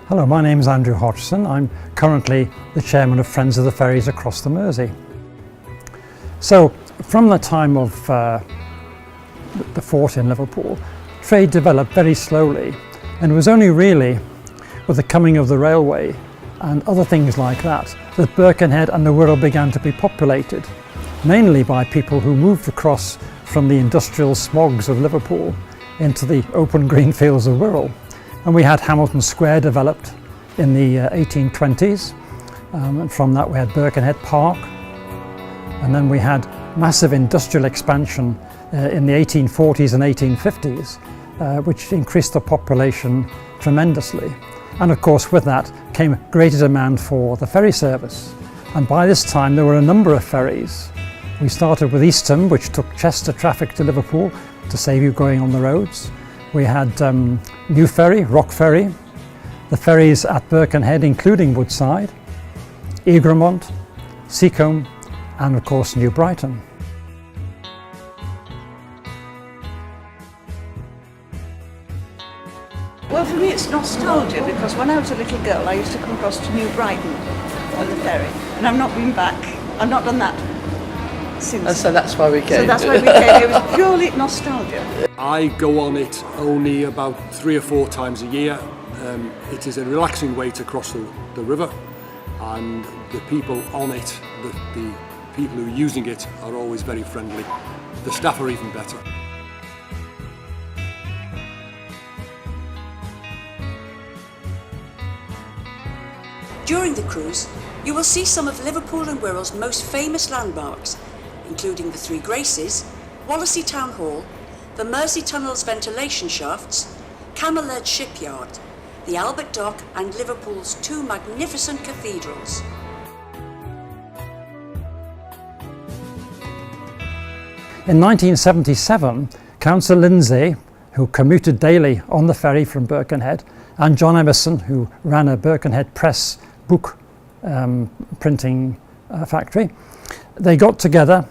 Hello, my name is Andrew Hodgson. I'm currently the chairman of Friends of the Ferries across the Mersey. So, from the time of the fort in Liverpool, trade developed very slowly, and it was only really with the coming of the railway and other things like that that Birkenhead and the Wirral began to be populated, mainly by people who moved across from the industrial smogs of Liverpool into the open green fields of Wirral. And we had Hamilton Square developed in the 1820s, and from that we had Birkenhead Park, and then we had massive industrial expansion in the 1840s and 1850s, which increased the population tremendously. And of course with that came greater demand for the ferry service. And by this time there were a number of ferries. We started with Eastham, which took Chester traffic to Liverpool to save you going on the roads. We had New Ferry, Rock Ferry, the ferries at Birkenhead including Woodside, Egremont, Seacombe and of course New Brighton. Well, for me it's nostalgia, because when I was a little girl I used to come across to New Brighton on the ferry, and I've not been back. I've not done that since. And so that's why we came. So that's why we came. It was purely nostalgia. I go on it only about 3 or 4 times a year. It is a relaxing way to cross the river, and the people on it, the people who are using it, are always very friendly. The staff are even better. During the cruise, you will see some of Liverpool and Wirral's most famous landmarks, including the Three Graces, Wallasey Town Hall, the Mersey Tunnel's ventilation shafts, Camel Edge Shipyard, the Albert Dock and Liverpool's 2 magnificent cathedrals. In 1977, Councillor Lindsay, who commuted daily on the ferry from Birkenhead, and John Emerson, who ran a Birkenhead press book printing factory, they got together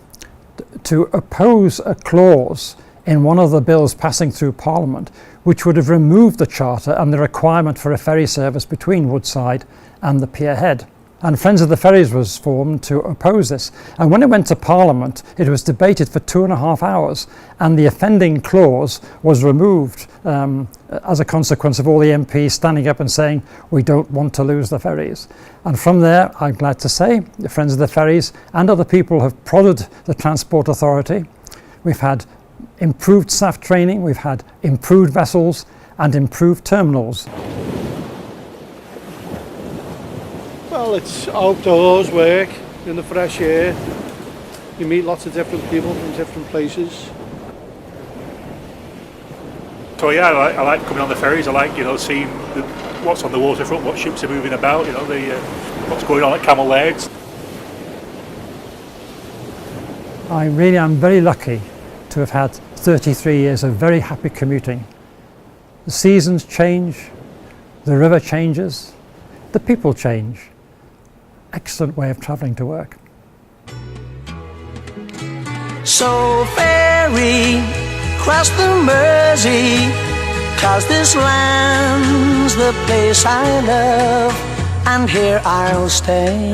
to oppose a clause in one of the bills passing through Parliament which would have removed the charter and the requirement for a ferry service between Woodside and the pier head. And Friends of the Ferries was formed to oppose this. And when it went to Parliament, it was debated for 2.5 hours, and the offending clause was removed as a consequence of all the MPs standing up and saying, we don't want to lose the ferries. And from there, I'm glad to say, the Friends of the Ferries and other people have prodded the Transport Authority. We've had improved staff training, we've had improved vessels and improved terminals. Well, it's outdoors work, in the fresh air. You meet lots of different people from different places. So yeah, I like coming on the ferries. I like, seeing what's on the waterfront, what ships are moving about, what's going on at Camel Edge. I really am very lucky to have had 33 years of very happy commuting. The seasons change, the river changes, the people change. Excellent way of travelling to work. So ferry, cross the Mersey, 'cause this land's the place I love, and here I'll stay.